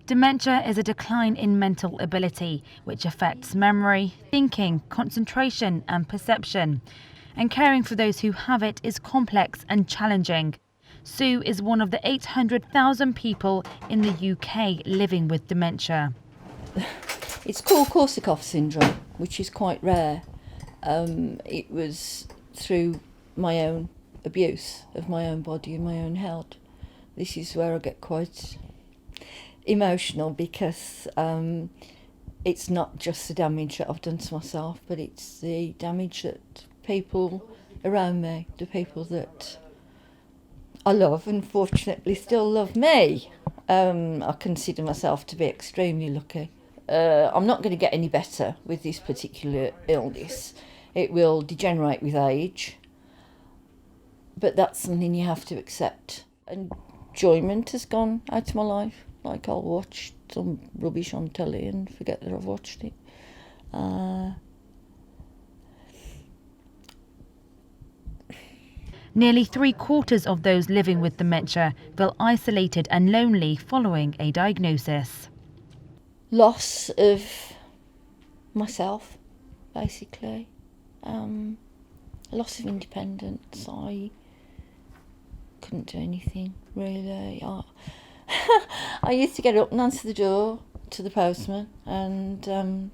Dementia is a decline in mental ability, which affects memory, thinking, concentration and perception. And caring for those who have it is complex and challenging. Sue is one of the 800,000 people in the UK living with dementia. It's called Korsakoff syndrome, which is quite rare. It was through my own abuse of my own body and my own health. This is where I get quite emotional because it's not just the damage that I've done to myself, but it's the damage that people around me, the people that I love, unfortunately still love me. I consider myself to be extremely lucky. I'm not going to get any better with this particular illness. It will degenerate with age, but that's something you have to accept. Enjoyment has gone out of my life. Like, I'll watch some rubbish on telly and forget that I've watched it. Nearly 3/4 of those living with dementia feel isolated and lonely following a diagnosis. Loss of myself, basically. Loss of independence. I couldn't do anything, really. I used to get up and answer the door to the postman and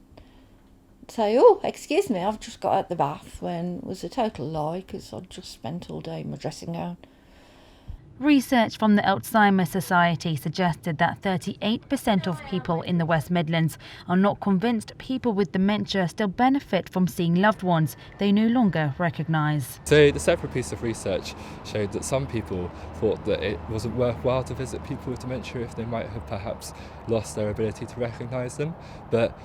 say, "Oh, excuse me, I've just got out the bath," when it was a total lie because I'd just spent all day in my dressing gown. Research from the Alzheimer's Society suggested that 38% of people in the West Midlands are not convinced people with dementia still benefit from seeing loved ones they no longer recognise. So the separate piece of research showed that some people thought that it wasn't worthwhile to visit people with dementia if they might have perhaps lost their ability to recognise them. But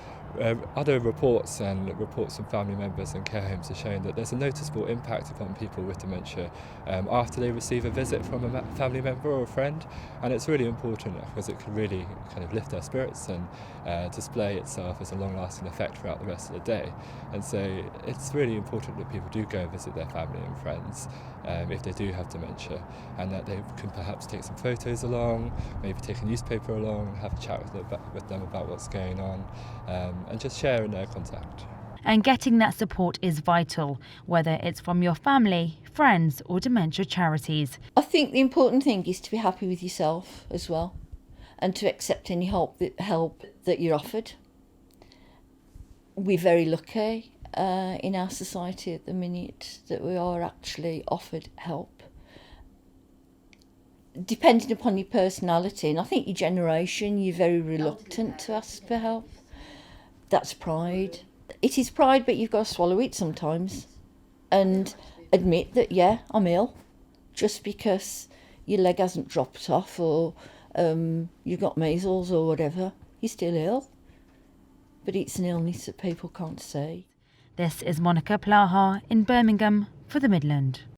other reports from family members and care homes have shown that there's a noticeable impact upon people with dementia after they receive a visit from a family member or a friend, and it's really important because it can really kind of lift their spirits and display itself as a long-lasting effect throughout the rest of the day. And so it's really important that people do go and visit their family and friends if they do have dementia, and that they can perhaps take some photos along, maybe take a newspaper along, have a chat with them about what's going on, and just share in their contact. And getting that support is vital, whether it's from your family, friends or dementia charities. I think the important thing is to be happy with yourself as well, and to accept any help that you're offered. We're very lucky in our society at the minute that we are actually offered help. Depending upon your personality, and I think your generation, you're very reluctant to ask for help. That's pride. It is pride, but you've got to swallow it sometimes and admit that, yeah, I'm ill. Just because your leg hasn't dropped off or you've got measles or whatever, you're still ill. But it's an illness that people can't see. This is Monica Plaha in Birmingham for the Midland.